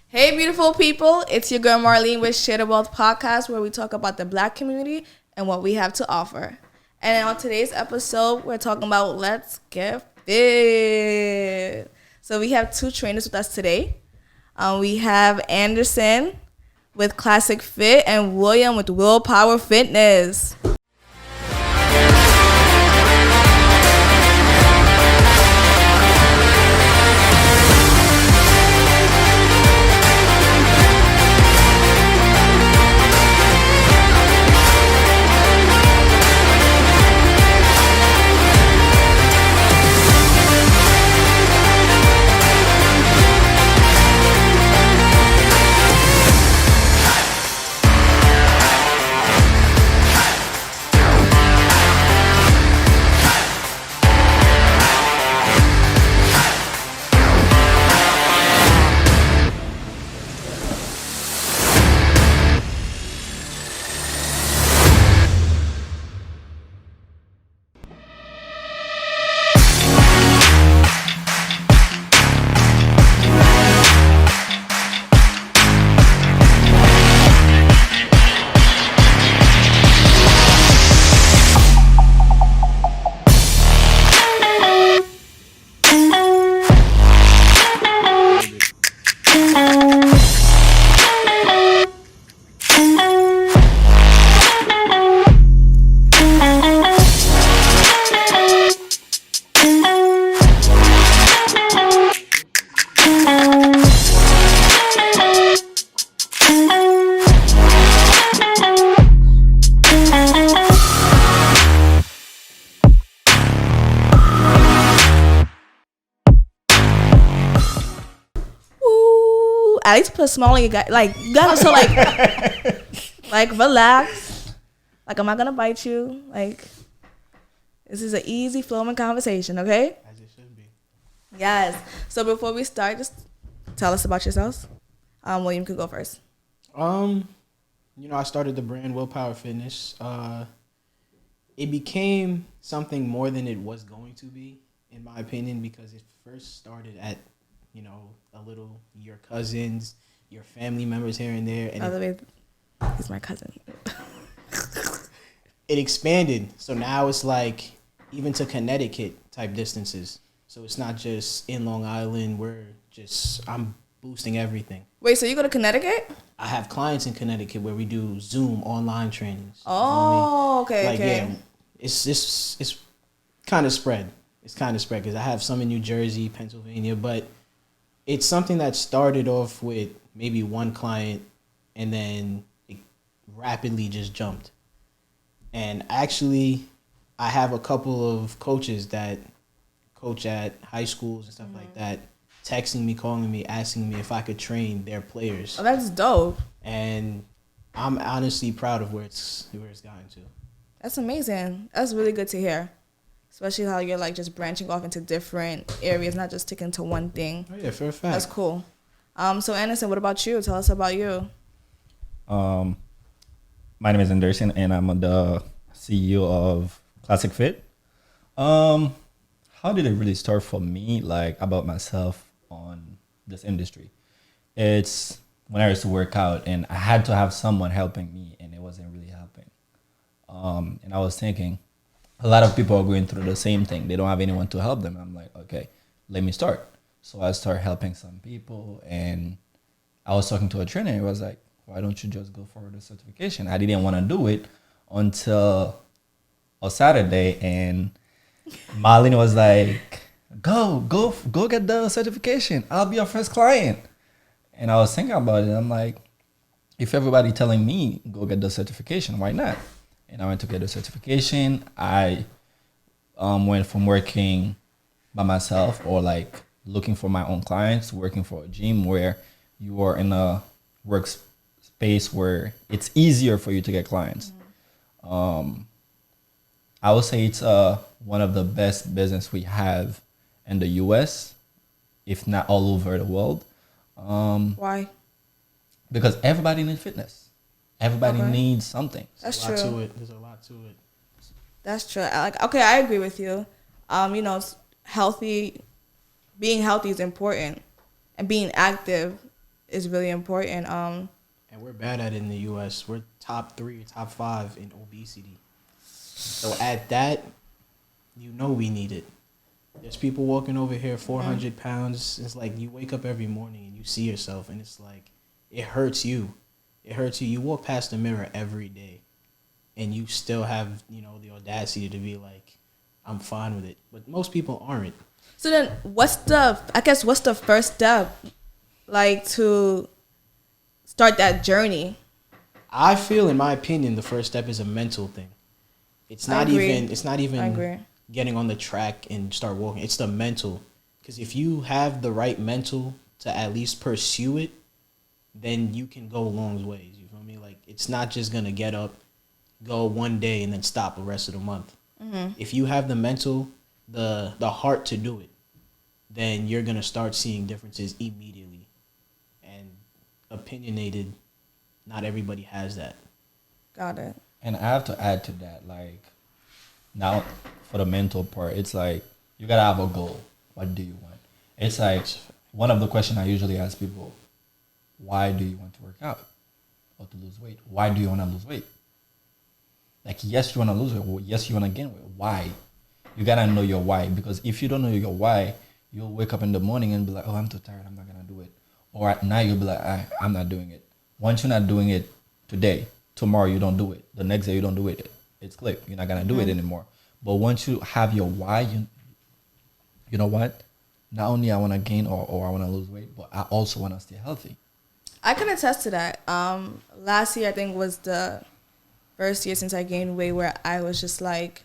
Hey, beautiful people. It's your girl Marlene with Share the Wealth Podcast, where we talk about the Black community and what we have to offer. And on today's episode, we're talking about Let's Get Fit. So we have two trainers with us today. We have Anderson with KlasikFit and William with Willpower Fitness. At least put a smile on your guy. Like, you gotta so like relax. Like, I'm not gonna bite you. Like, this is an easy flowing conversation, okay? As it should be. Yes. So before we start, just tell us about yourselves. William could go first. I started the brand Willpower Fitness. It became something more than it was going to be, in my opinion, because it first started at a little, your cousins, your family members here and there. And he's my cousin. It expanded. So now it's like even to Connecticut type distances. So it's not just in Long Island. I'm boosting everything. Wait, so you go to Connecticut? I have clients in Connecticut where we do Zoom online trainings. Oh, okay, Yeah, it's kind of spread. It's kind of spread because I have some in New Jersey, Pennsylvania, but it's something that started off with maybe one client and then it rapidly just jumped. And actually, I have a couple of coaches that coach at high schools and stuff like that, texting me, calling me, asking me if I could train their players. Oh, that's dope. And I'm honestly proud of where it's gotten to. That's amazing. That's really good to hear. Especially how you're like just branching off into different areas, not just sticking to one thing. Oh yeah, for a fact. That's cool. So Anderson, what about you? Tell us about you. My name is Anderson, and I'm the CEO of KlasikFit. How did it really start for me? Like about myself on this industry, it's when I used to work out, and I had to have someone helping me, and it wasn't really helping. And I was thinking, a lot of people are going through the same thing. They don't have anyone to help them. I'm like, okay, let me start. So I started helping some people, and I was talking to a trainer. He was like, why don't you just go for the certification? I didn't want to do it until a Saturday, and Marlene was like, go get the certification. I'll be your first client. And I was thinking about it. I'm like, if everybody telling me go get the certification, why not? And I went to get the certification. I went from working by myself or like looking for my own clients, working for a gym where you are in a workspace where it's easier for you to get clients. I would say it's one of the best business we have in the U.S., if not all over the world. Why? Because everybody needs fitness. Everybody needs something. That's true. There's a lot to it. That's true. I agree with you. Being healthy is important, and being active is really important. And we're bad at it in the U.S. We're top 3 or top 5 in obesity. So at that, you know we need it. There's people walking over here 400 pounds. It's like you wake up every morning and you see yourself, and it's like it hurts you. It hurts you. You walk past the mirror every day, and you still have, you know, the audacity to be like, I'm fine with it. But most people aren't. So then what's the first step, like, to start that journey? I feel, in my opinion, the first step is a mental thing. It's not even getting on the track and start walking. It's the mental. Because if you have the right mental to at least pursue it, then you can go long ways. You feel me? Like, it's not just going to get up, go one day, and then stop the rest of the month. Mm-hmm. If you have the mental, the heart to do it, then you're going to start seeing differences immediately. And opinionated, not everybody has that. Got it. And I have to add to that, like, now for the mental part, it's like you gotta have a goal. What do you want? It's like one of the questions I usually ask people: why do you want to work out or to lose weight? Why do you want to lose weight? Like, yes, you want to lose weight. Well, yes, you want to gain weight. Why? You gotta know your why, because if you don't know your why, you'll wake up in the morning and be like, "Oh, I'm too tired. I'm not gonna do it." Or at night, you'll be like, "I'm not doing it." Once you're not doing it today, tomorrow you don't do it. The next day you don't do it. It's clipped. You're not gonna do it anymore. But once you have your why, you know what? Not only I want to gain or I want to lose weight, but I also want to stay healthy. I can attest to that. Last year I think was the first year since I gained weight where I was just like,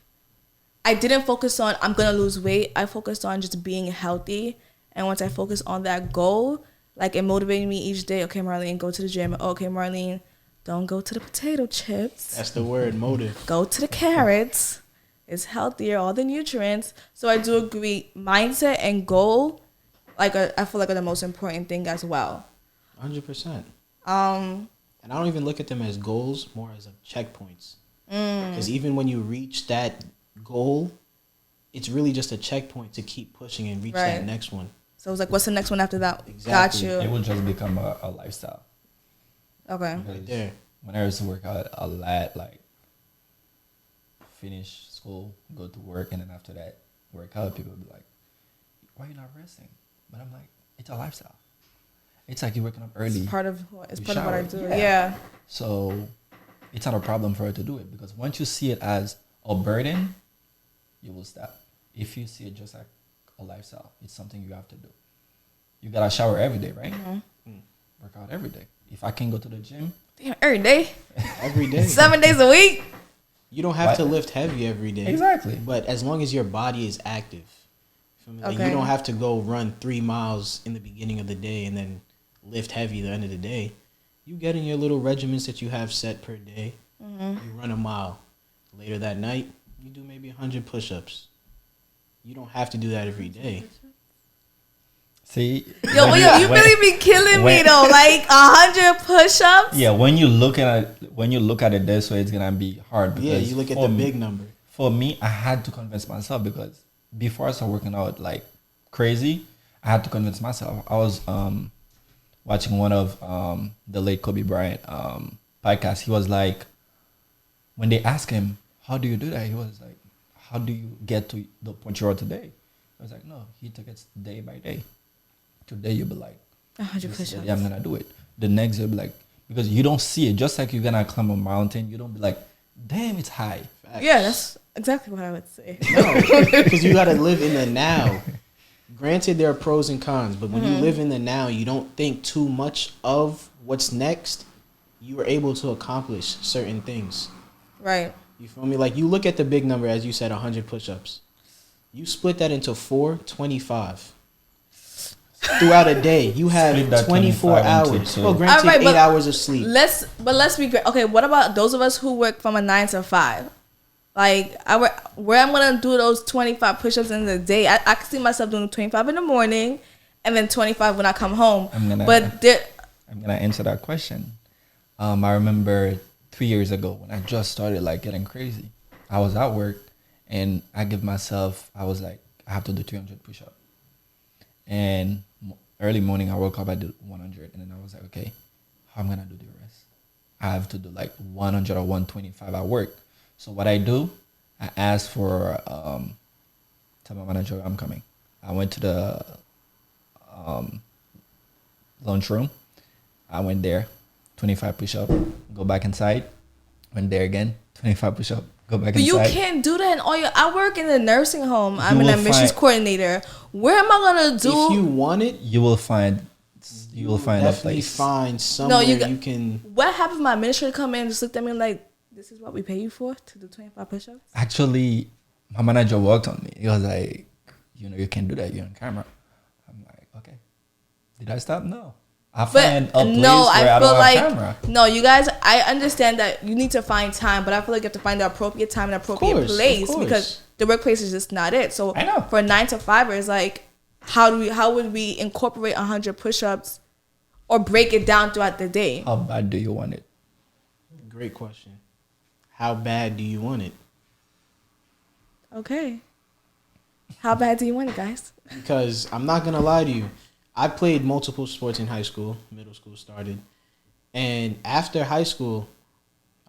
I didn't focus on I'm gonna lose weight. I focused on just being healthy. And once I focused on that goal, like, it motivated me each day. Okay, Marlene, go to the gym. Okay, Marlene, don't go to the potato chips. That's the word, motive. Go to the carrots. It's healthier, all the nutrients. So I do agree. Mindset and goal, like, I feel like are the most important thing as well. 100%. And I don't even look at them as goals, more as checkpoints. Because even when you reach that goal, it's really just a checkpoint to keep pushing and reach that next one. So it's like, what's the next one after that? Exactly. Got you. It will just become a lifestyle. Okay. Right there. When I used to work out a lot, like, finish school, go to work, and then after that, work out, people would be like, why are you not resting? But I'm like, it's a lifestyle. It's like you're waking up early. It's part of what I do. Yeah. Yeah. So it's not a problem for her to do it, because once you see it as a burden, you will stop. If you see it just like a lifestyle, it's something you have to do. You gotta shower every day, right? Mm-hmm. Work out every day. If I can go to the gym, damn, every day. Every day. 7 days a week. You don't have to lift heavy every day. Exactly. But as long as your body is active. Like, you don't have to go run 3 miles in the beginning of the day and then lift heavy at the end of the day. You get in your little regimens that you have set per day. Mm-hmm. You run a mile. Later that night, you do maybe 100 push-ups. You don't have to do that every day. see, Yo, you really be killing me though. Like 100 push-ups. Yeah, when you look at it this way, it's gonna be hard. Because yeah, you look at the big number. For me, I had to convince myself, because before I started working out like crazy, I had to convince myself. I was watching one of the late Kobe Bryant podcast. He was like, when they asked him, how do you do that? He was like, how do you get to the point you are today? I was like, no, he took it day by day. Today you'll be like, 100 push-ups. Yeah, I'm gonna do it. The next you'll be like, because you don't see it. Just like you're gonna climb a mountain, you don't be like, damn, it's high. Facts. Yeah, that's exactly what I would say. No, because you gotta live in the now. Granted, there are pros and cons, but when you live in the now, you don't think too much of what's next. You are able to accomplish certain things. Right. You feel me? Like, you look at the big number, as you said, 100 push-ups. You split that into 25. Throughout a day, you have 24 hours. Well, granted, right, 8 hours of sleep. Let's be great. Okay, what about those of us who work from a 9 to 5? Like, where I'm gonna do those 25 push-ups in the day. I can see myself doing 25 in the morning, and then 25 when I come home. I'm gonna answer that question. I remember 3 years ago when I just started like getting crazy. I was at work, and I was like, I have to do 300 push-ups. And early morning, I woke up, I did 100, and then I was like, okay, how am I gonna do the rest? I have to do like 100 or 125 at work. So what I do, I ask for tell my manager I'm coming. I went to the lunchroom. I went there, 25 push-up, go back inside. Went there again, 25 push-up, go back But inside. you can't do that in all your. I work in a nursing home. I'm an admissions coordinator. Where am I gonna do? If you want it, you will find a definitely place. find somewhere you can. What happens if my administrator come in and just looked at me like, this is what we pay you for to do 25 push-ups? Actually, my manager worked on me. He was like, you can't do that. You're on camera. I'm like, okay. Did I stop? No. I find a place where I don't have camera. No, you guys, I understand that you need to find time, but I feel like you have to find the appropriate time and appropriate place because the workplace is just not it. So I know. For 9 to 5ers, like, how would we incorporate 100 push-ups or break it down throughout the day? How bad do you want it? Great question. How bad do you want it? Okay. How bad do you want it, guys? Because I'm not going to lie to you. I played multiple sports in high school. Middle school started. And after high school,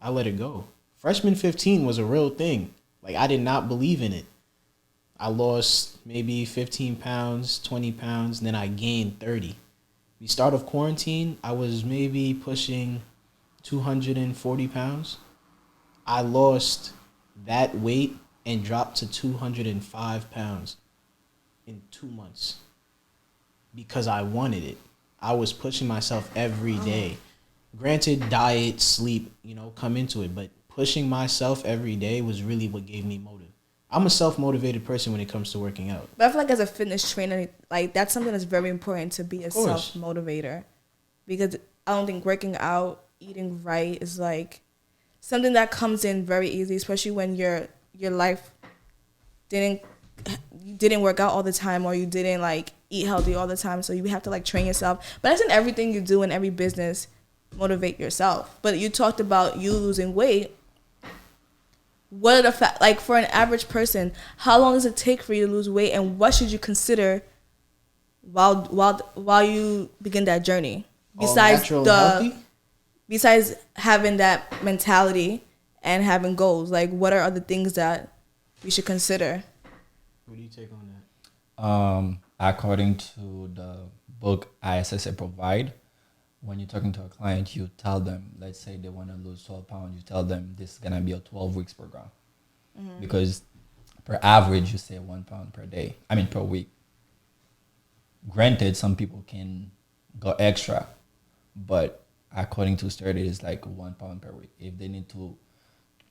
I let it go. Freshman 15 was a real thing. Like, I did not believe in it. I lost maybe 15 pounds, 20 pounds, and then I gained 30. The start of quarantine, I was maybe pushing 240 pounds. I lost that weight and dropped to 205 pounds in 2 months because I wanted it. I was pushing myself every day. Granted, diet, sleep, come into it, but pushing myself every day was really what gave me motive. I'm a self-motivated person when it comes to working out. But I feel like as a fitness trainer, like that's something that's very important to be a self-motivator, because I don't think working out, eating right is like something that comes in very easy, especially when your life didn't work out all the time, or you didn't like eat healthy all the time. So you have to like train yourself. But that's in everything you do in every business. Motivate yourself. But you talked about you losing weight. What are the like for an average person, how long does it take for you to lose weight, and what should you consider while you begin that journey? Besides having that mentality and having goals, like what are other things that we should consider? What do you take on that? According to the book ISSA provide, when you're talking to a client, you tell them, let's say they want to lose 12 pounds, you tell them this is going to be a 12 weeks program. Mm-hmm. Because per average, you say 1 pound per week. Granted, some people can go extra, but according to study, it's like 1 pound per week. If they need to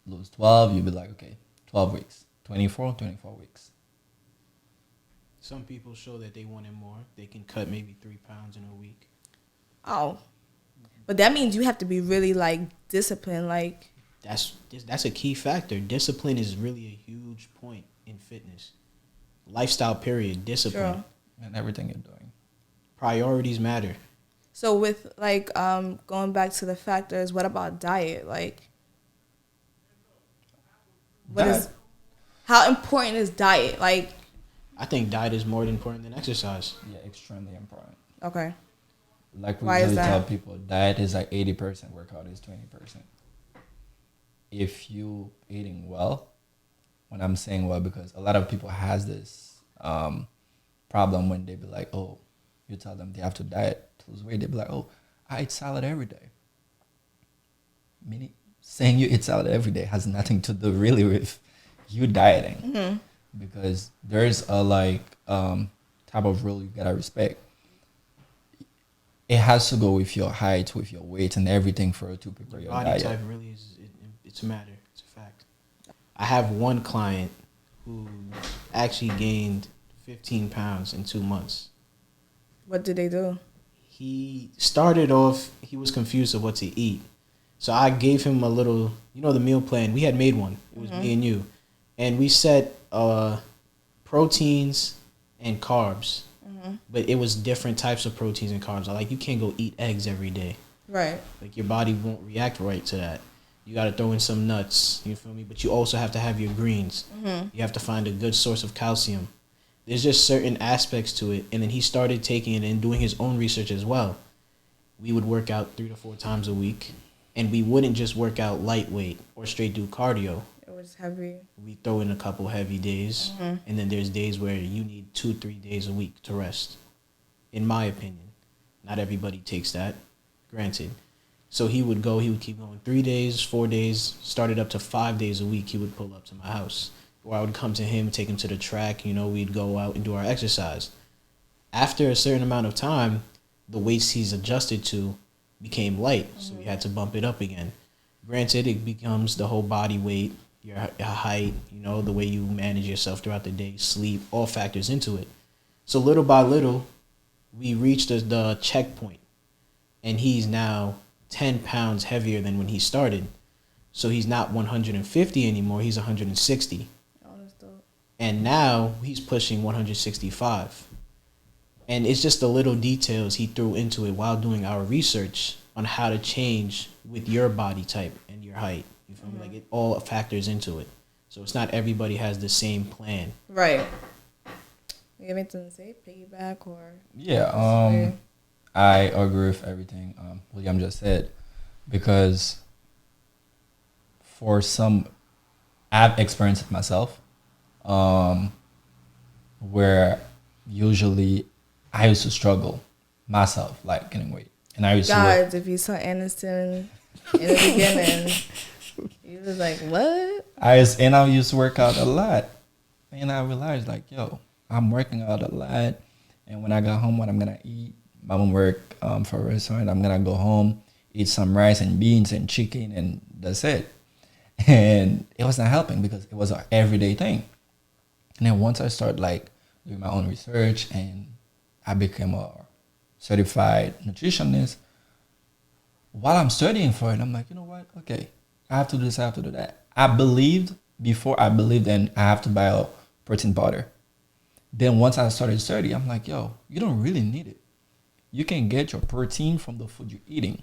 lose 12, you'll be like, okay, 12 weeks, 24 weeks. Some people show that they wanted more. They can cut maybe 3 pounds in a week. Oh, but that means you have to be really like disciplined. Like that's a key factor. Discipline is really a huge point in fitness. Lifestyle, period. Discipline. Sure. And everything you're doing. Priorities matter. So with like going back to the factors, what about diet? Like, how important is diet? Like, I think diet is more important than exercise. Yeah, extremely important. Okay. Like we usually tell people, diet is like 80%, workout is 20%. If you eating well, when I'm saying well, because a lot of people has this problem when they be like, oh, you tell them they have to diet to lose weight, they be like, oh, I eat salad every day. Meaning, saying you eat salad every day has nothing to do really with you dieting. Mm-hmm. Because there's a type of rule you gotta respect. It has to go with your height, with your weight, and everything for you to prepare your body diet. Type really is it's a matter. It's a fact. I have one client who actually gained 15 pounds in 2 months. What did they do? He started off, he was confused of what to eat. So I gave him a little, the meal plan. We had made one. It was me and you. And we set proteins and carbs. Mm-hmm. But it was different types of proteins and carbs. Like, you can't go eat eggs every day. Right. Like, your body won't react right to that. You got to throw in some nuts. You feel me? But you also have to have your greens. Mm-hmm. You have to find a good source of calcium. there's just certain aspects to it. And then he started taking it and doing his own research as well. We would work out 3 to 4 times a week, and we wouldn't just work out lightweight or straight do cardio. It was heavy. We throw in a couple heavy days, and then there's days where you need 2-3 days a week to rest. In my opinion, not everybody takes that, granted. So he would keep going 3 days, 4 days, started up to 5 days a week. He would pull up to my house, or I would come to him, take him to the track. We'd go out and do our exercise. After a certain amount of time, the weights he's adjusted to became light, so we had to bump it up again. Granted, it becomes the whole body weight, your height, the way you manage yourself throughout the day, sleep, all factors into it. So little by little, we reached the checkpoint, and he's now 10 pounds heavier than when he started. So he's not 150 anymore, he's 160. Oh, that's dope. And now he's pushing 165. And it's just the little details he threw into it while doing our research on how to change with your body type and your height. You feel me? Like, it all factors into it. So it's not everybody has the same plan. Right. You have anything to say? Payback or? Yeah, I agree with everything William just said, because for some, I've experienced it myself, where usually I used to struggle myself, like getting weight. And I used to if you saw Anderson in the beginning, you was like, what? I used to work out a lot. And I realized, like, yo, I'm working out a lot. And when I got home, what I'm going to eat, my mom work for a restaurant. I'm going to go home, eat some rice and beans and chicken, and that's it. And it was not helping because it was an everyday thing. And then once I started, like, doing my own research and I became a certified nutritionist, while I'm studying for it, I'm like, you know what? Okay, I have to do this, I have to do that. Before I believed in I have to buy a protein powder. Then once I started studying, I'm like, yo, you don't really need it. You can get your protein from the food you're eating.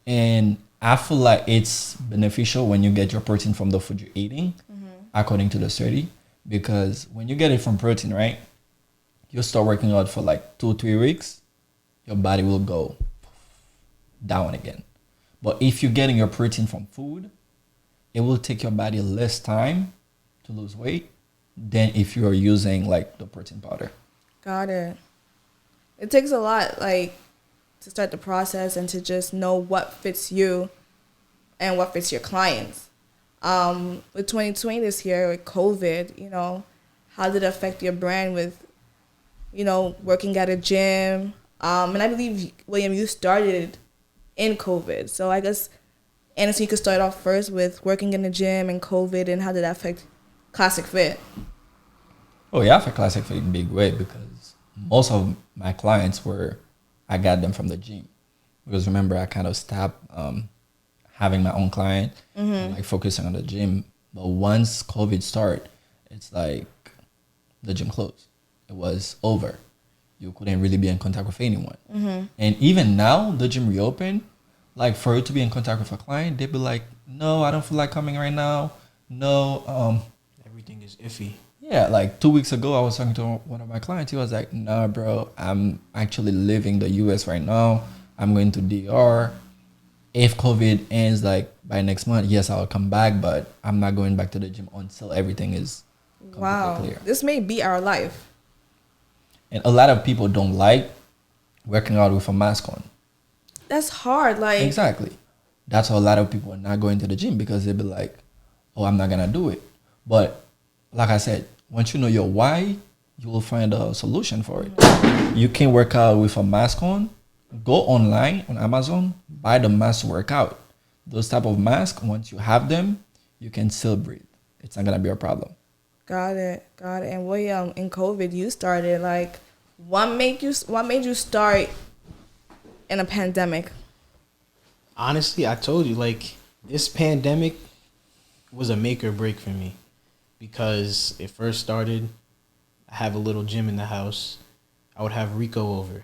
And I feel like it's beneficial when you get your protein from the food you're eating, according to the study, because when you get it from protein, right, you start working out for like 2-3 weeks, your body will go down again. But if you're getting your protein from food, it will take your body less time to lose weight than if you're using like the protein powder. Got it. It takes a lot, like, to start the process and to just know what fits you and what fits your clients. With 2020 this year, with COVID, how did it affect your brand with, working at a gym? And I believe, William, you started in COVID. So I guess, Anderson, you could start off first with working in the gym and COVID, and how did that affect KlasikFit? Oh, yeah, for KlasikFit in a big way, because most of my clients I got them from the gym. Because remember, I kind of stopped having my own client and like focusing on the gym. But once COVID started, it's like the gym closed. It was over. You couldn't really be in contact with anyone. And even now, the gym reopened. Like, for you to be in contact with a client, they'd be like, no, I don't feel like coming right now. No. Everything is iffy. Yeah, like 2 weeks ago, I was talking to one of my clients. He was like, nah, bro, I'm actually leaving the US right now. I'm going to DR. If COVID ends, like, by next month, yes, I'll come back, but I'm not going back to the gym until everything is completely clear. This may be our life. And a lot of people don't like working out with a mask on. That's hard. Like, exactly. That's why a lot of people are not going to the gym, because they'll be like, oh, I'm not going to do it. But like I said, once you know your why, you will find a solution for it. You can work out with a mask on. Go online on Amazon, buy the mask to work out. Those type of masks, once you have them, you can still breathe. It's not going to be a problem. Got it. And William, in COVID, you started, like, what made you start in a pandemic? Honestly, I told you, like, this pandemic was a make or break for me, because it first started, I have a little gym in the house. I would have Rico over,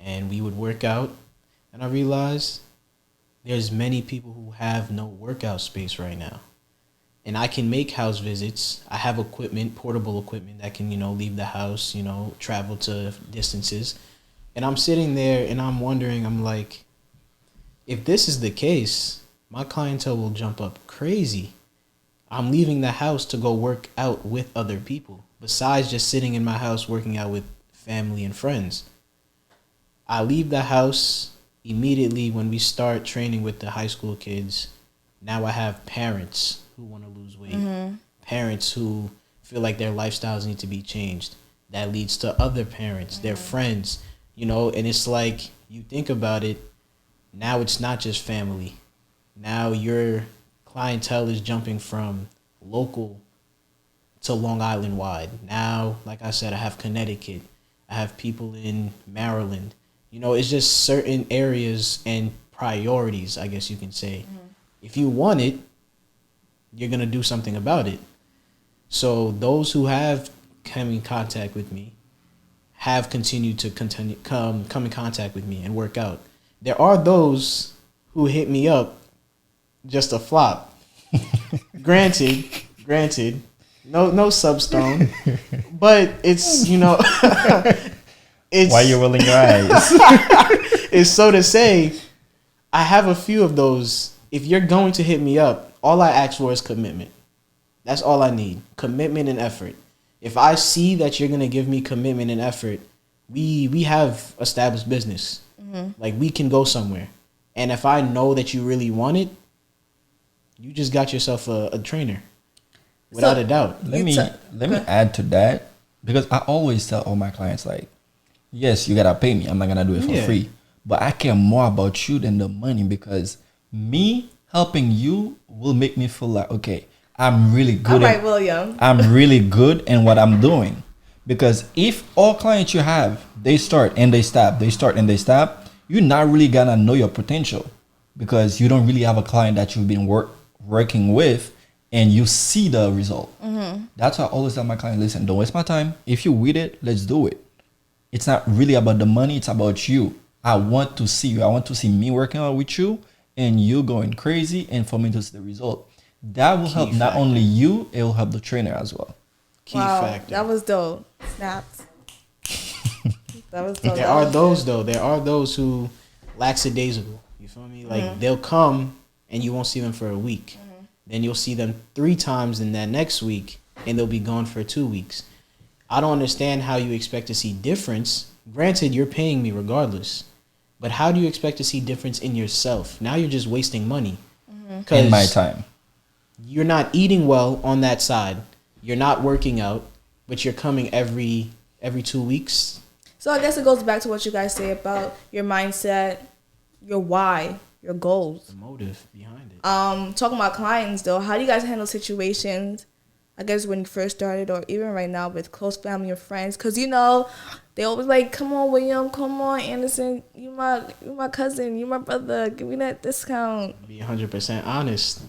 and we would work out, and I realized there's many people who have no workout space right now. and I can make house visits. I have equipment, portable equipment that can, leave the house, travel to distances. And I'm sitting there and I'm wondering, I'm like, if this is the case, my clientele will jump up crazy. I'm leaving the house to go work out with other people, besides just sitting in my house working out with family and friends. I leave the house immediately when we start training with the high school kids. Now I have parents who want to lose weight, parents who feel like their lifestyles need to be changed. That leads to other parents, their friends, and it's like, you think about it, now it's not just family. Now your clientele is jumping from local to Long Island wide. Now, like I said, I have Connecticut. I have people in Maryland. It's just certain areas and priorities, I guess you can say. If you want it, you're going to do something about it. So those who have come in contact with me have continued to come in contact with me and work out. There are those who hit me up just a flop. Granted, no substone, but it's it's why you rolling your eyes? It's so to say, I have a few of those. If you're going to hit me up, all I ask for is commitment. That's all I need. Commitment and effort. If I see that you're gonna give me commitment and effort, we have established business. Like, we can go somewhere. And if I know that you really want it, you just got yourself a trainer, without a doubt. Let me add to that, because I always tell all my clients, like, yes, you gotta pay me. I'm not gonna do it for free, but I care more about you than the money, because me helping you will make me feel like, okay, I'm really good. William. I'm really good in what I'm doing. Because if all clients you have, they start and they stop, you're not really gonna know your potential, because you don't really have a client that you've been working with and you see the result. That's why I always tell my client, listen, don't waste my time. If you with it, let's do it. It's not really about the money, it's about you. I want to see you. I want to see me working out with you and you going crazy, and for me to see the result. That will help not only you, it will help the trainer as well. Key factor. That was dope. Snaps. That was dope. There are those, though. There are those who lackadaisical. You feel me? Like, they'll come and you won't see them for a week. Then you'll see them 3 times in that next week, and they'll be gone for 2 weeks. I don't understand how you expect to see difference. Granted, you're paying me regardless, but how do you expect to see difference in yourself? Now you're just wasting money. In my time. You're not eating well on that side. You're not working out, but you're coming every 2 weeks. So I guess it goes back to what you guys say about your mindset, your why, your goals. The motive behind it. Talking about clients though, how do you guys handle situations, I guess when you first started, or even right now with close family or friends? Because they always like, come on William, come on Anderson, you my cousin, you my brother, give me that discount. Be 100% honest.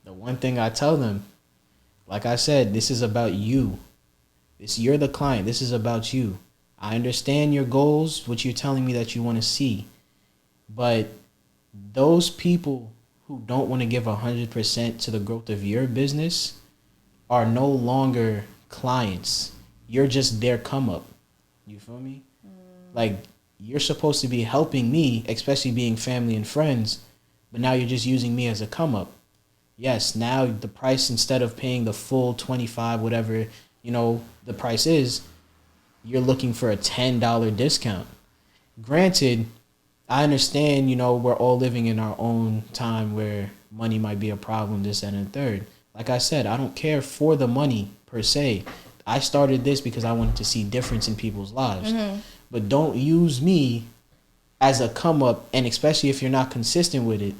The one thing I tell them, like I said, this is about you. You're the client. This is about you. I understand your goals, what you're telling me that you want to see. But those people who don't want to give 100% to the growth of your business are no longer clients. You're just their come up. You feel me? Like, you're supposed to be helping me, especially being family and friends, but now you're just using me as a come up. Yes, now the price, instead of paying the full 25, whatever, the price is, you're looking for a $10 discount. Granted, I understand, we're all living in our own time where money might be a problem, this, that, and the third. Like I said, I don't care for the money per se. I started this because I wanted to see difference in people's lives. But don't use me as a come up, and especially if you're not consistent with it.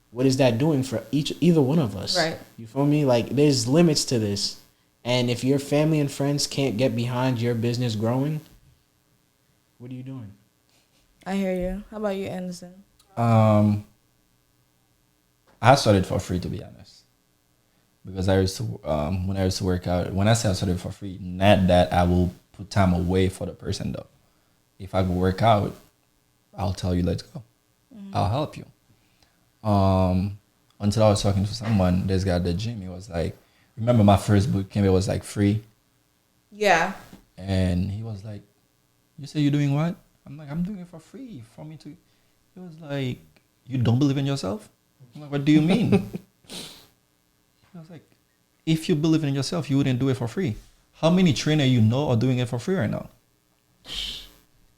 What is that doing for either one of us? Right. You feel me? Like, there's limits to this. And if your family and friends can't get behind your business growing, what are you doing? I hear you. How about you, Anderson? I started for free, to be honest, because I used to when I used to work out. When I say I started for free, not that I will put time away for the person though. If I go work out, I'll tell you, let's go. I'll help you. until I was talking to someone, this guy at the gym, he was like, remember my first boot camp, it was like free. Yeah. And he was like, you say you're doing what? I'm like, I'm doing it for free for me to. He was like, you don't believe in yourself? I'm like, what do you mean? He was like, if you believe in yourself, you wouldn't do it for free. How many trainers you know are doing it for free right now?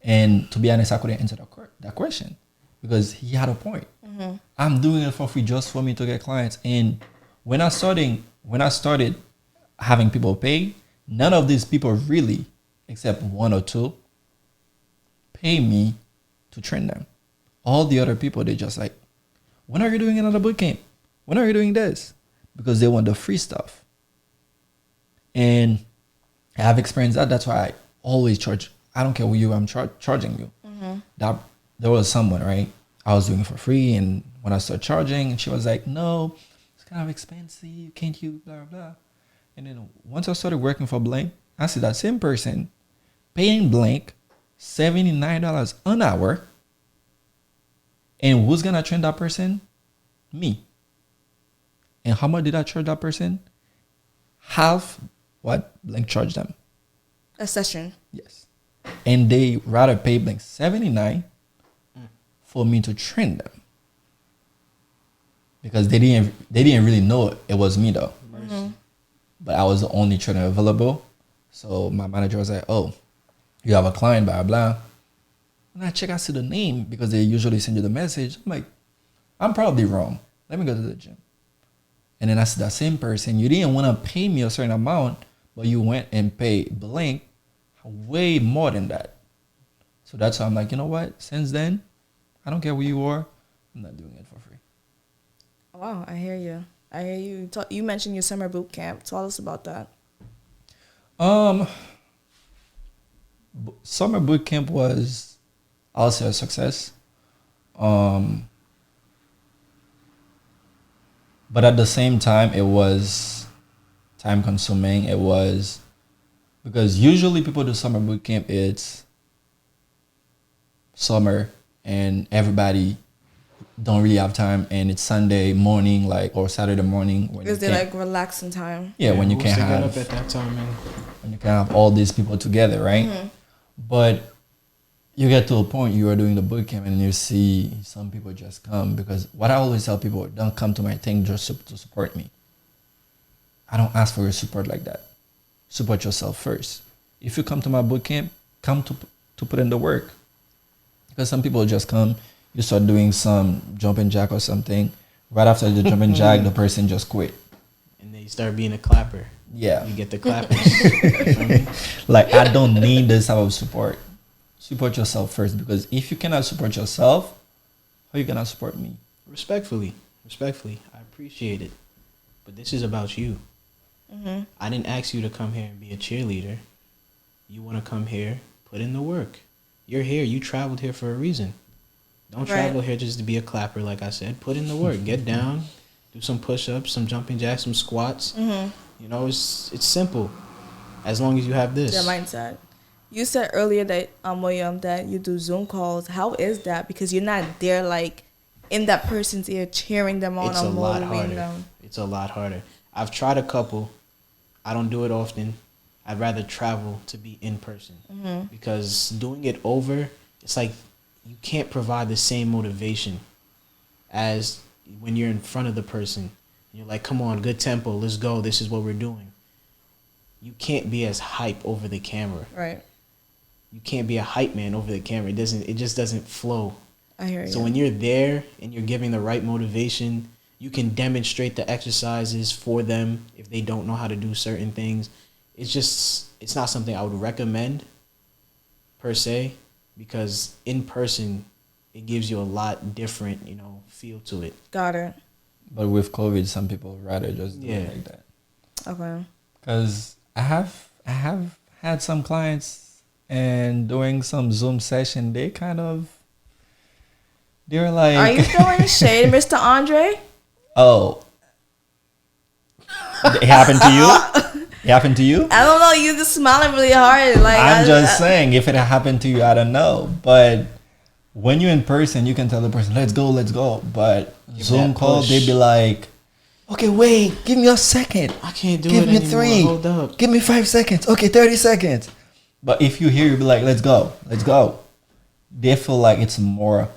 And to be honest, I couldn't answer that question because he had a point. Mm-hmm. I'm doing it for free just for me to get clients. And when I started having people pay, none of these people really, except one or two, pay me to train them. All the other people, they just like, when are you doing another boot camp? When are you doing this? Because they want the free stuff. And I have experienced that. That's why I always charge. I don't care who you, I'm charging you. Mm-hmm. That there was someone, right? I was doing it for free, and when I started charging, and she was like, "No, it's kind of expensive. Can't you?" Blah blah. And then once I started working for Blank, I see that same person paying Blank $79 an hour, and who's gonna train that person? Me. And how much did I charge that person? Half what Blank charged them. A session. Yes. And they rather pay Blank $79 for me to train them. Because they didn't really know it was me though. Mm-hmm. But I was the only trainer available. So my manager was like, "Oh, you have a client, blah blah." And I check, I see the name because they usually send you the message. I'm like, I'm probably wrong. Let me go to the gym. And then I see that same person. You didn't want to pay me a certain amount, but you went and paid Blank way more than that. So that's why I'm like, you know what? Since then, I don't care who you are. I'm not doing it for free. Wow, I hear you. You mentioned your summer boot camp. Tell us about that. Summer boot camp was also a success. But at the same time, it was time consuming. It was because usually people do summer boot camp. It's summer and everybody don't really have time, and it's Sunday morning, or Saturday morning when because they like relaxing time. Yeah, when you can't have up at that time, man. When you can't have all these people together, right? Mm-hmm. But you get to a point you are doing the boot camp and you see some people just come, because what I always tell people, don't come to my thing just to support me. I don't ask for your support like that. Support yourself first. If you come to my boot camp, come to put in the work. Because some people just come, you start doing some jumping jack or something. Right after the jumping jack, the person just quit. And they start being a clapper. Yeah. You get the clappers. Like, I don't need this type of support. Support yourself first, because if you cannot support yourself, how are you gonna support me? Respectfully, I appreciate it, but this is about you. Mm-hmm. I didn't ask you to come here and be a cheerleader. You want to come here, put in the work. You're here. You traveled here for a reason. Don't travel here just to be a clapper, like I said. Put in the work. Get down, do some push-ups, some jumping jacks, some squats. Mm-hmm. You know, it's simple, as long as you have this. The mindset. You said earlier that William, that you do Zoom calls. How is that? Because you're not there like in that person's ear cheering them on or motivating them. It's a lot harder. I've tried a couple. I don't do it often. I'd rather travel to be in person, because doing it over, it's like you can't provide the same motivation as when you're in front of the person. You're like, come on, good tempo, let's go, this is what we're doing. You can't be as hype over the camera. Right. You can't be a hype man over the camera. It just doesn't flow. I hear you. So when you're there and you're giving the right motivation, you can demonstrate the exercises for them if they don't know how to do certain things. It's not something I would recommend per se, because in person it gives you a lot different, feel to it. Got it. But with COVID, some people rather just do it like that. Okay. Because I have had some clients, and doing some Zoom session, they're like, are you throwing shade, Mr. Andre? Oh. It happened to you? It happened to you? I don't know. You just smiling really hard. Like, I'm just saying, if it happened to you, I don't know. But when you're in person, you can tell the person, let's go. But Give Zoom that call, push. they be like, okay, wait, give me a second. I can't do Give it me anymore. 3. Hold up. Give me 5 seconds. Okay, 30 seconds. But if you hear, you be like, let's go. They feel like it's more,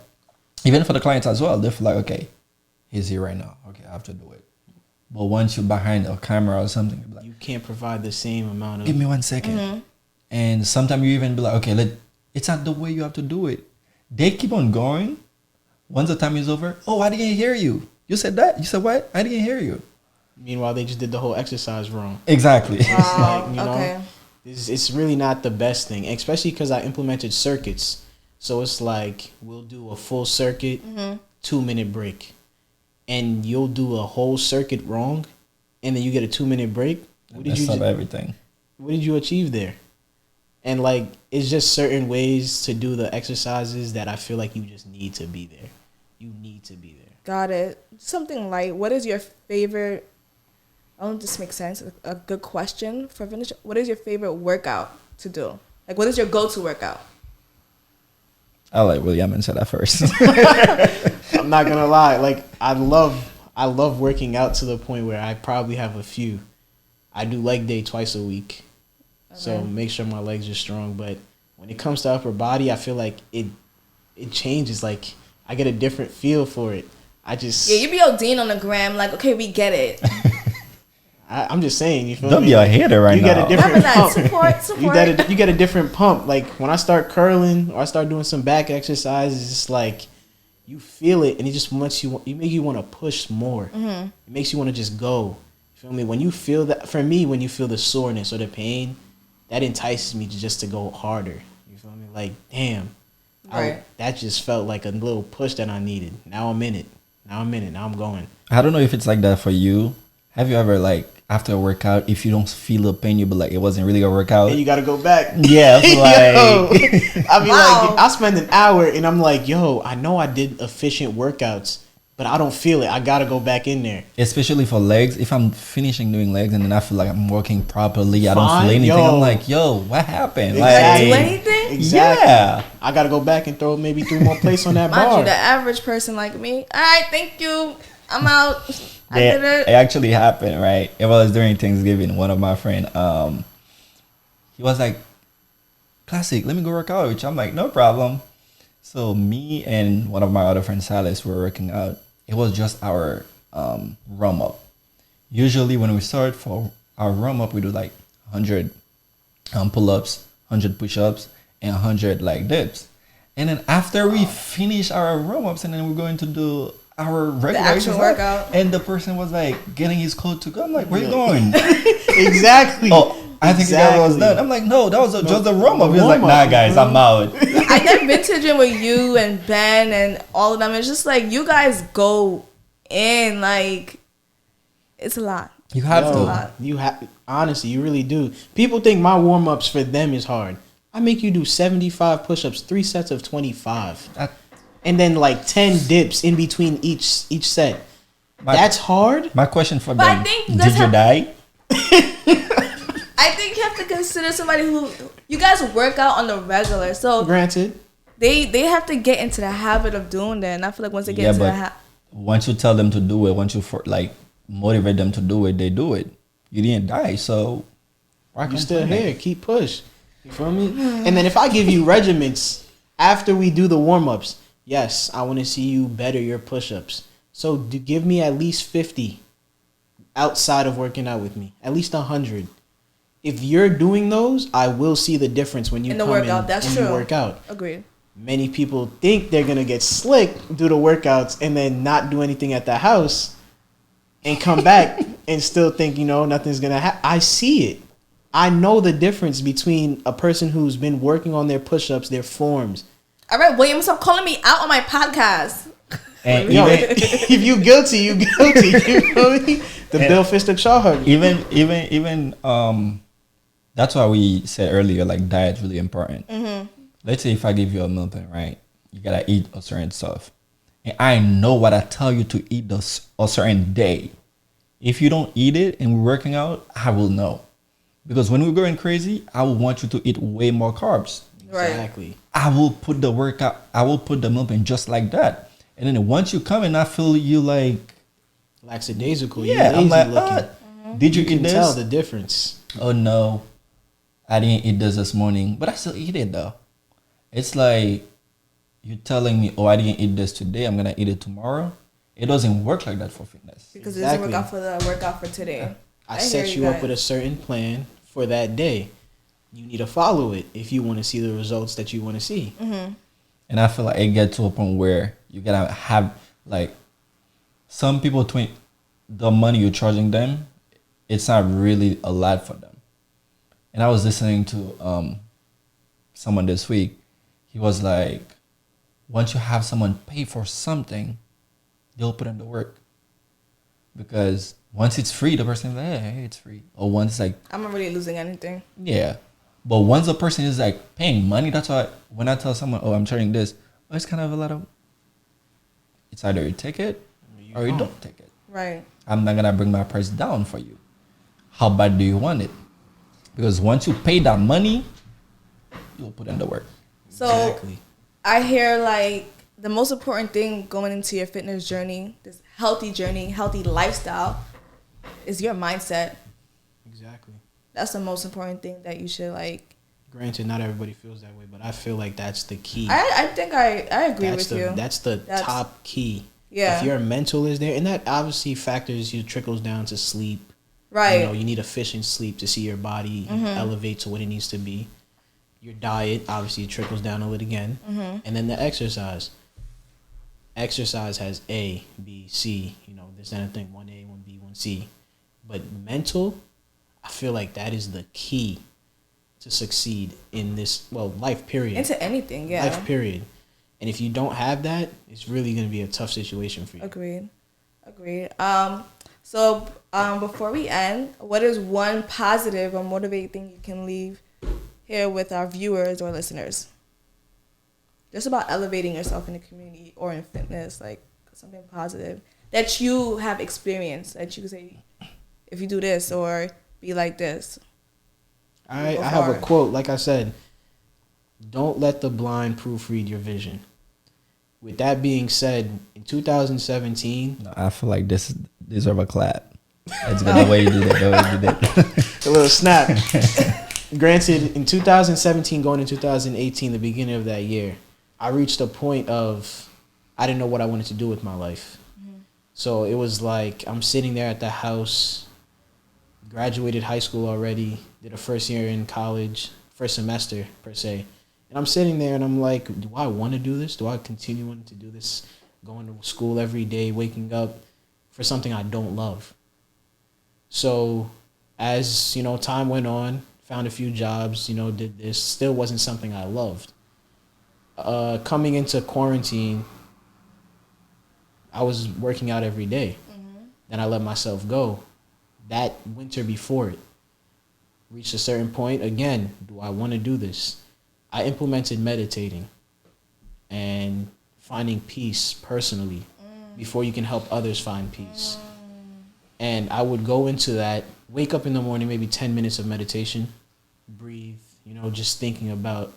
even for the clients as well, they feel like, okay, he's here right now. Okay, I have to do it. But once you're behind a camera or something, you'll be like, You can't provide the same amount of. give me 1 second. And sometimes you even be like, okay, it's not the way you have to do it. They keep on going. Once the time is over, oh, I didn't hear you. You said that? You said what? I didn't hear you. Meanwhile, they just did the whole exercise wrong. Exactly. It's like, you know, Okay. it's really not the best thing, especially because I implemented circuits. So it's like we'll do a full circuit, 2-minute break, and you'll do a whole circuit wrong, and then you get a 2-minute break. What did Mess you up everything. What did you achieve there? And like it's just certain ways to do the exercises that I feel like you just need to be there. You need to be there. Got it. Something light. What is your favorite? I don't know if this makes sense. A good question for finish. What is your favorite workout to do? Like, what is your go-to workout? I'll let William answer that first. I'm not gonna lie. Like I love working out to the point where I probably have a few. I do leg day twice a week, so make sure my legs are strong. But when it comes to upper body, I feel like it changes. Like I get a different feel for it. I just Yeah, you be ODing on the gram. Like, okay, we get it. I'm just saying. You feel Don't me? be a hater right You now. get a different Remember that. pump. Support. You get a different pump. Like when I start curling or I start doing some back exercises, it's like you feel it, and it just makes you want to push more. It makes you want to just go. You feel me? When you feel that, for me, when you feel the soreness or the pain, that entices me just to go harder. You feel me? Like damn, Right. that just felt like a little push that I needed. Now I'm in it. Now I'm going. I don't know if it's like that for you. Have you ever, like, after a workout, if you don't feel the pain, you be like, it wasn't really a workout? And you gotta go back. Yeah, it's like... I mean, Wow. like, I spend an hour and I'm like, yo, I know I did efficient workouts, but I don't feel it. I gotta go back in there. Especially for legs. If I'm finishing doing legs and then I feel like I'm working properly, I don't Fine, feel anything. yo. I'm like, yo, what happened? Exactly. Do anything? Exactly. Yeah. I gotta go back and throw maybe 3 more plates on that Mind you, bar. the average person like me. All right, thank you. I'm out. I Yeah, did it. it actually happened, right? It was during Thanksgiving. One of my friend, he was like, Classic, let me go work out with you. I'm like, no problem. So me and one of my other friends, Silas, were working out. It was just our warm up. Usually when we start for our warm up, we do like 100 pull-ups, 100 push-ups, and 100 like dips. And then after we finish our warm-ups, and then we're going to do our regular actual exercise, workout. and the person was like getting his coat to go. I'm like, where you going? Exactly. Oh, I think that was done. I'm like, no, that was just a warm-up. He was like, nah, guys, I'm out. I did vintage in with you and Ben and all of them. It's just like you guys go in like it's a lot. You have Yo, to. you have honestly, you really do. People think my warm ups for them is hard. I make you do 75 push-ups, 3 sets of 25, That- and then like 10 dips in between each set. My- That's hard. My question for But I them, think did that's you how- die? I think you have to consider somebody who you guys work out on the regular, so Granted, they have to get into the habit of doing that. And I feel like once they get Yeah, into the but habit, once you tell them to do it, once you motivate them to do it, they do it. You didn't die, so why you still complain? here. Keep push. You feel me? And then if I give you regiments after we do the warm ups, yes, I want to see you better your push ups. So give me at least 50 outside of working out with me. At least 100. If you're doing those, I will see the difference when you in the come workout, in that's and true. you work out. Agreed. Many people think they're gonna get slick, do the workouts, and then not do anything at the house, and come back and still think nothing's gonna happen. I see it. I know the difference between a person who's been working on their push-ups, their forms. All right, William, stop calling me out on my podcast. And Yo, even, if you guilty, you guilty. You know what I mean? The Bill Fistic Shaw hug. even that's why we said earlier, like, diet's really important. Let's say if I give you a meal plan, right? You gotta eat a certain stuff, and I know what I tell you to eat a certain day. If you don't eat it and we're working out, I will know, because when we're going crazy, I will want you to eat way more carbs. Exactly. I will put the workout, I will put the meal plan just like that. And then once you come in, I feel you like Lackadaisical. yeah, You're I'm lazy like, looking. did you, You can eat this? tell the difference. Oh no, I didn't eat this morning, but I still eat it though. It's like you telling me, oh, I didn't eat this today, I'm gonna eat it tomorrow. It doesn't work like that for fitness. Because it doesn't work out for the workout for today. I set you up with a certain plan for that day. You need to follow it if you want to see the results that you want to see. Mm-hmm. And I feel like it gets to a point where you gotta have like some people think the money you're charging them, it's not really a lot for them. And I was listening to someone this week. He was like, once you have someone pay for something, they'll put in the work. Because once it's free, the person is like, hey, it's free. Or once like I'm not really losing anything. yeah. But once the person is like paying money, that's why when I tell someone, oh, I'm charging this, oh, it's kind of a lot of, it's either you take it or you don't take it. Right. I'm not going to bring my price down for you. How bad do you want it? Because once you pay that money, you'll put in the work. So Exactly. I hear like the most important thing going into your fitness journey, this healthy lifestyle, is your mindset. Exactly. That's the most important thing that you should like. Granted, not everybody feels that way, but I feel like that's the key. I think I agree That's with you. That's the top key. Yeah. If your mental is there, and that obviously factors, you trickles down to sleep. Right. You know, you need efficient sleep to see your body elevate to what it needs to be. Your diet obviously trickles down to it again. And then the exercise. Exercise has A, B, C. You know, there's anything 1A, 1B, 1C. But mental, I feel like that is the key to succeed in this, life period. Into anything, yeah. Life period. And if you don't have that, it's really going to be a tough situation for you. Agreed. So before we end, what is one positive or motivating thing you can leave here with our viewers or listeners? Just about elevating yourself in the community or in fitness, like something positive that you have experienced that you can say, if you do this or be like this. I have a quote, like I said, don't let the blind proofread your vision. With that being said, in 2017... No, I feel like this deserves a clap. It's the way you did it. The way you did it. A little snap. Granted, in 2017, going into 2018, the beginning of that year, I reached a point of I didn't know what I wanted to do with my life. So it was like I'm sitting there at the house, graduated high school already, did a first year in college, first semester per se. And I'm sitting there and I'm like, do I want to do this? Do I continue wanting to do this? Going to school every day, waking up for something I don't love. So as, time went on, found a few jobs, did this, still wasn't something I loved. Coming into quarantine, I was working out every day. Then I let myself go. That winter before it, reached a certain point. Again, do I want to do this? I implemented meditating and finding peace personally before you can help others find peace. And I would go into that, wake up in the morning, maybe 10 minutes of meditation, breathe, just thinking about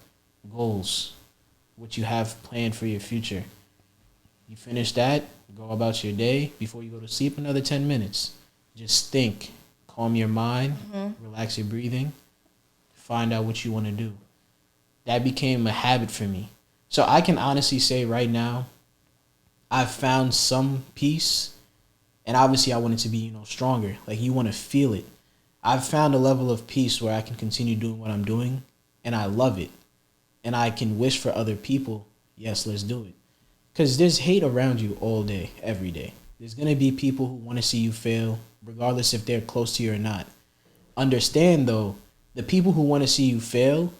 goals, what you have planned for your future. You finish that, go about your day. Before you go to sleep, another 10 minutes. Just think, calm your mind, relax your breathing, find out what you want to do. That became a habit for me. So I can honestly say right now, I've found some peace, and obviously I want it to be, stronger. Like, you want to feel it. I've found a level of peace where I can continue doing what I'm doing, and I love it. And I can wish for other people, yes, let's do it. Because there's hate around you all day, every day. There's going to be people who want to see you fail, regardless if they're close to you or not. Understand, though, the people who want to see you fail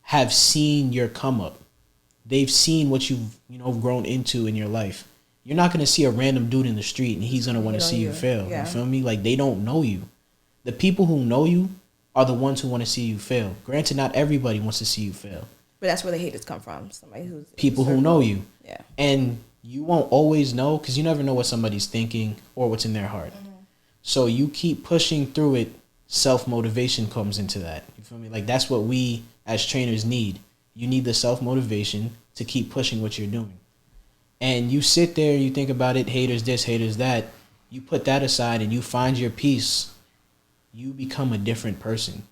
have seen your come up. They've seen what you've, grown into in your life. You're not going to see a random dude in the street and he's going to want to see you fail. Yeah. You feel me? Like, they don't know you. The people who know you are the ones who want to see you fail. Granted, not everybody wants to see you fail. But that's where the haters come from. Somebody who's people who know you. Yeah. And you won't always know because you never know what somebody's thinking or what's in their heart. So you keep pushing through it. Self-motivation comes into that. You feel me? Like, that's what we as trainers need. You need the self-motivation to keep pushing what you're doing. And you sit there, you think about it, haters this, haters that. You put that aside and you find your peace. You become a different person.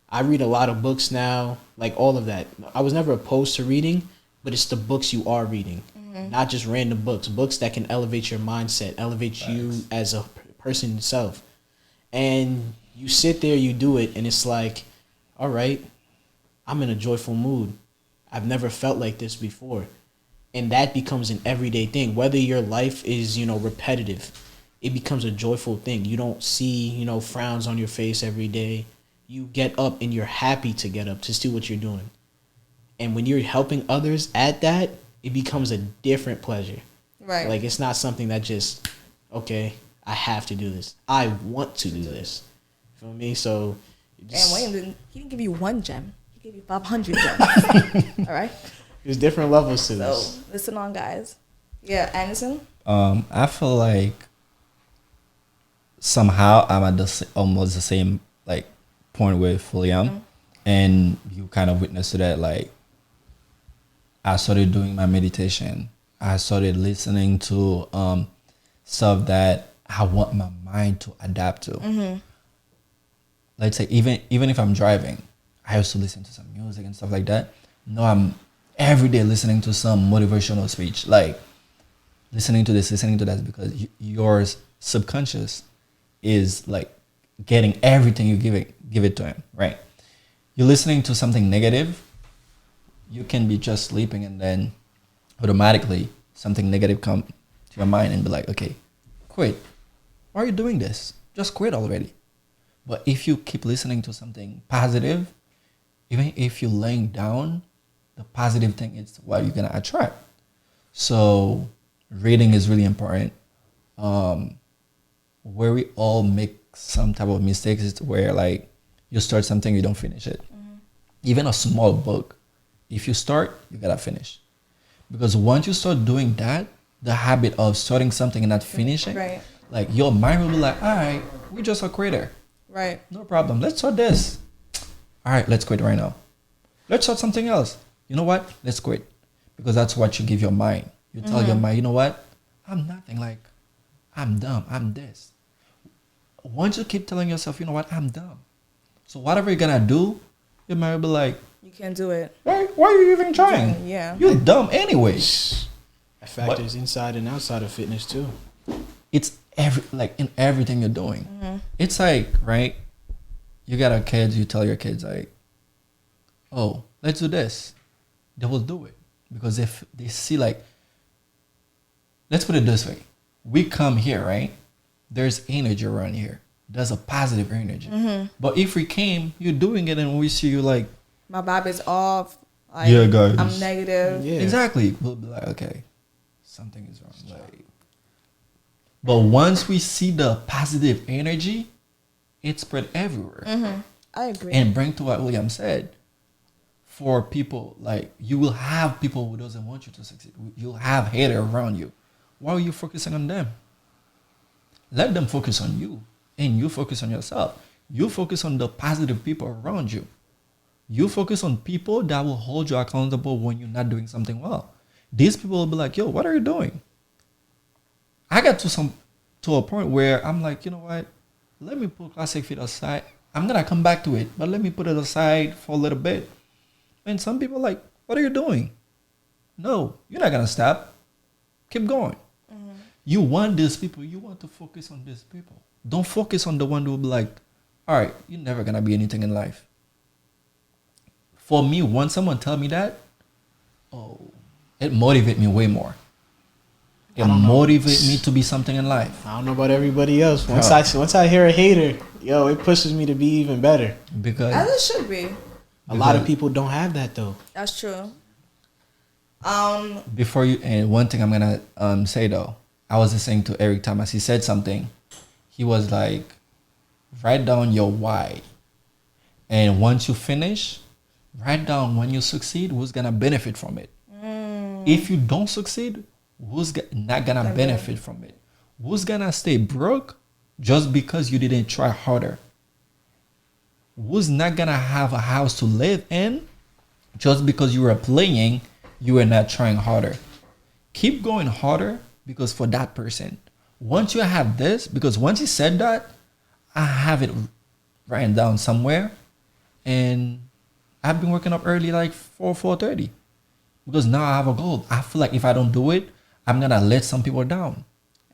I read a lot of books now, like all of that. I was never opposed to reading, but it's the books you are reading. Not just random books that can elevate your mindset, elevate you as a person yourself. And you sit there, you do it, and it's like, all right, I'm in a joyful mood. I've never felt like this before. And that becomes an everyday thing. Whether your life is, repetitive, it becomes a joyful thing. You don't see, frowns on your face every day. You get up and you're happy to get up to see what you're doing. And when you're helping others at that, it becomes a different pleasure. Right. Like, it's not something that just, okay, I have to do this. I want to do this. Feel me? So, and Wayne he didn't give you 1 gem. He gave you 500 gems. All right? There's different levels to this. So, listen on, guys. Yeah, Anderson? I feel like somehow I'm at almost the same, like, point with William. And you kind of witnessed to that, like, I started doing my meditation. I started listening to stuff that I want my mind to adapt to. Let's say even if I'm driving, I used to listen to some music and stuff like that. No, I'm every day listening to some motivational speech, like listening to this, listening to that, because your subconscious is like getting everything you give it to him, right? You're listening to something negative, you can be just sleeping and then automatically something negative come to your mind and be like, okay, quit. Why are you doing this? Just quit already. But if you keep listening to something positive, even if you're laying down, the positive thing is what you're going to attract. So reading is really important. Where we all make some type of mistakes is where like you start something, you don't finish it. Even a small book, if you start, you gotta finish. Because once you start doing that, the habit of starting something and not finishing, right, like your mind will be like, all right, we're just a creator. Right. No problem. Let's start this. All right, let's quit right now. Let's start something else. You know what? Let's quit. Because that's what you give your mind. You tell your mind, you know what? I'm nothing, like, I'm dumb. I'm this. Once you keep telling yourself, you know what? I'm dumb. So whatever you're gonna do, your mind will be like, you can't do it. why are you even trying? Yeah. You're dumb anyway. That factors inside and outside of fitness too. It's in everything you're doing. It's like, right? You got a kids, you tell your kids like, oh, let's do this. They will do it. Because if they see like, let's put it this way. We come here, right? There's energy around here. There's a positive energy. But if we came, you're doing it and we see you like, my vibe is off. Like, yeah, guys. I'm negative. Yeah. Exactly. We'll be like, okay, something is wrong. Like, but once we see the positive energy, it spread everywhere. I agree. And bring to what William said, for people, like, you will have people who doesn't want you to succeed. You'll have haters around you. Why are you focusing on them? Let them focus on you. And you focus on yourself. You focus on the positive people around you. You focus on people that will hold you accountable when you're not doing something well. These people will be like, yo, what are you doing? I got to a point where I'm like, you know what? Let me put KlasikFit aside. I'm going to come back to it, but let me put it aside for a little bit. And some people are like, what are you doing? No, you're not going to stop. Keep going. You want these people. You want to focus on these people. Don't focus on the one who will be like, all right, you're never going to be anything in life. For me, once someone tell me that, it motivates me way more. It motivates me to be something in life. I don't know about everybody else. Once I hear a hater, it pushes me to be even better. Because as it should be. A lot of people don't have that though. That's true. Before you, and one thing I'm gonna say though, I was listening to Eric Thomas. He said something. He was like, write down your why, and once you finish, write down when you succeed, who's gonna benefit from it. If you don't succeed, who's not gonna benefit from it? Who's gonna stay broke just because you didn't try harder? Who's not gonna have a house to live in just because you were playing, you were not trying harder. Keep going harder, because for that person, once you have this, because once he said that, I have it written down somewhere, and I've been waking up early, like 4:30, because now I have a goal. I feel like if I don't do it, I'm gonna let some people down.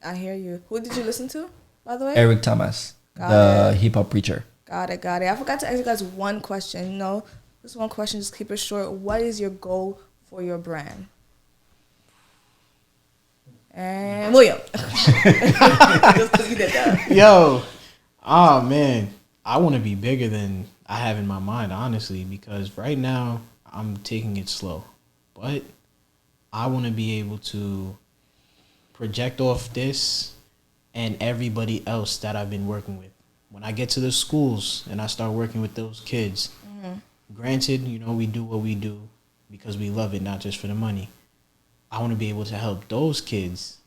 I hear you. Who did you listen to, by the way? Eric Thomas, the hip hop preacher. Got it. I forgot to ask you guys one question. You know, just one question. Just keep it short. What is your goal for your brand? And William. Just 'cause you did that. Yo, oh man, I want to be bigger than I have in my mind, honestly, because right now I'm taking it slow, but I want to be able to project off this and everybody else that I've been working with. When I get to the schools and I start working with those kids, granted, you know, we do what we do because we love it, not just for the money. I want to be able to help those kids,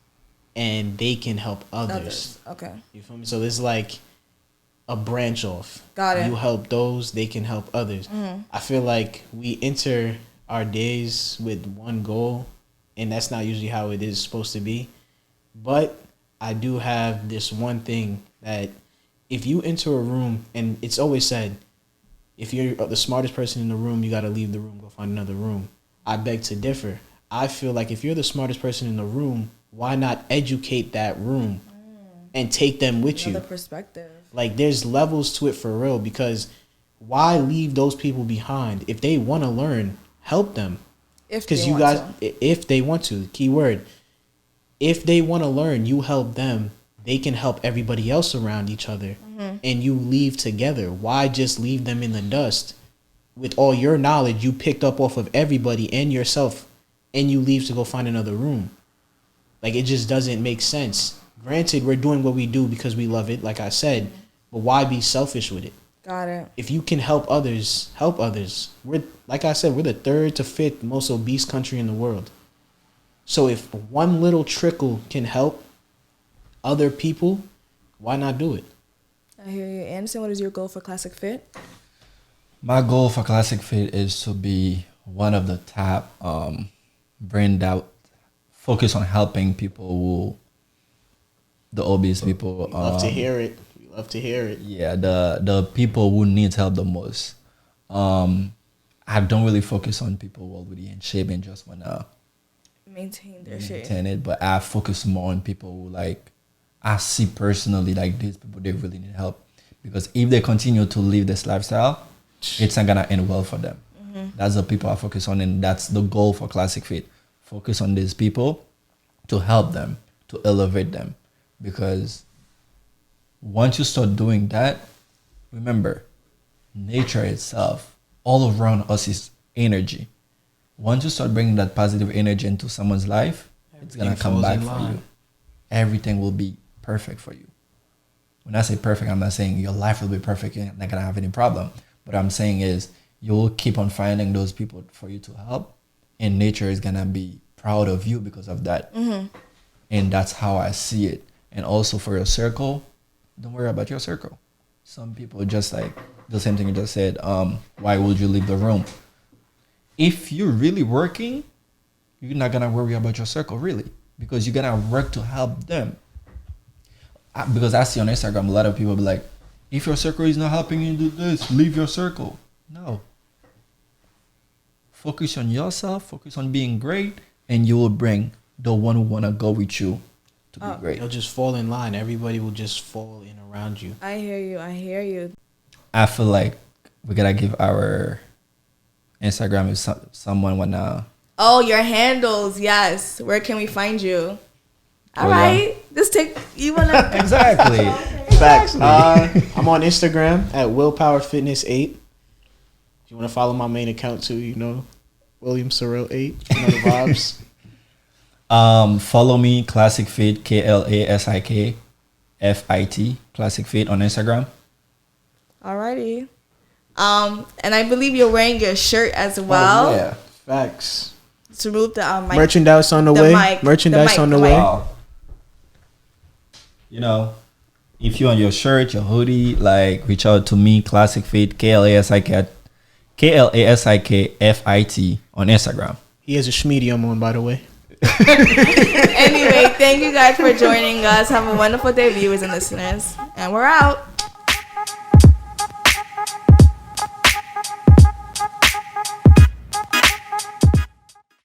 and they can help others. Okay. You feel me? So it's like a branch off. Got it. You help those, they can help others. I feel like we enter our days with one goal, and that's not usually how it is supposed to be. But I do have this one thing that if you enter a room, and it's always said, if you're the smartest person in the room, you got to leave the room, go find another room. I beg to differ. I feel like if you're the smartest person in the room, why not educate that room and take them with you? Another perspective. Like, there's levels to it for real, because why leave those people behind? If they want to learn, help them. Because you guys, if they want to, key word, if they want to learn, you help them. They can help everybody else around each other, and you leave together. Why just leave them in the dust with all your knowledge you picked up off of everybody and yourself, and you leave to go find another room? Like, it just doesn't make sense. Granted, we're doing what we do because we love it, like I said, but why be selfish with it? Got it. If you can help others, help others. We're, like I said, we're the 3rd to 5th most obese country in the world. So if one little trickle can help other people, why not do it? I hear you. Anderson, what is your goal for KlasikFit? My goal for KlasikFit is to be one of the top brand out, focus on helping people who, the obese people. We love to hear it. We love to hear it. Yeah, the people who need help the most. I don't really focus on people who are already in shape and just wanna Maintain their shape. maintain it, but I focus more on people who, like, I see personally, like, these people, they really need help, because if they continue to live this lifestyle, it's not gonna end well for them. That's the people I focus on, and that's the goal for KlasikFit. Focus on these people to help them, to elevate them, because once you start doing that, remember, nature itself, all around us is energy. Once you start bringing that positive energy into someone's life, it's gonna come back for you. Everything will be perfect for you. When I say perfect, I'm not saying your life will be perfect, you're not gonna have any problem. What I'm saying is you will keep on finding those people for you to help, and nature is gonna be proud of you because of that. And that's how I see it. And also for your circle, don't worry about your circle. Some people just like the same thing you just said. Why would you leave the room? If you're really working, you're not gonna worry about your circle, really, because you're gonna work to help them. Because I see on Instagram a lot of people be like, if your circle is not helping you do this, leave your circle. No. Focus on yourself, focus on being great, and you will bring the one who wanna go with you to be great. They'll just fall in line. Everybody will just fall in around you. I hear you. I feel like we gotta give our Instagram if someone wanna. Oh, your handles, yes. Where can we find you? All right. Just take, you wanna. Exactly. Facts. I'm on Instagram at Willpower Fitness 8. If you want to follow my main account too, you know, William Sorrell 8. You know the vibes. Follow me, KlasikFit, KlasikFit, KlasikFit on Instagram. Alrighty. And I believe you're wearing your shirt as well. Oh, yeah. Facts. To move the mic. Merchandise on the way. Merchandise on the way. You know, if you want your shirt, your hoodie, like, reach out to me, KlasikFit, KlasikFit on Instagram. He has a schmedium on, by the way. Anyway, thank you guys for joining us. Have a wonderful day, viewers and listeners. And we're out.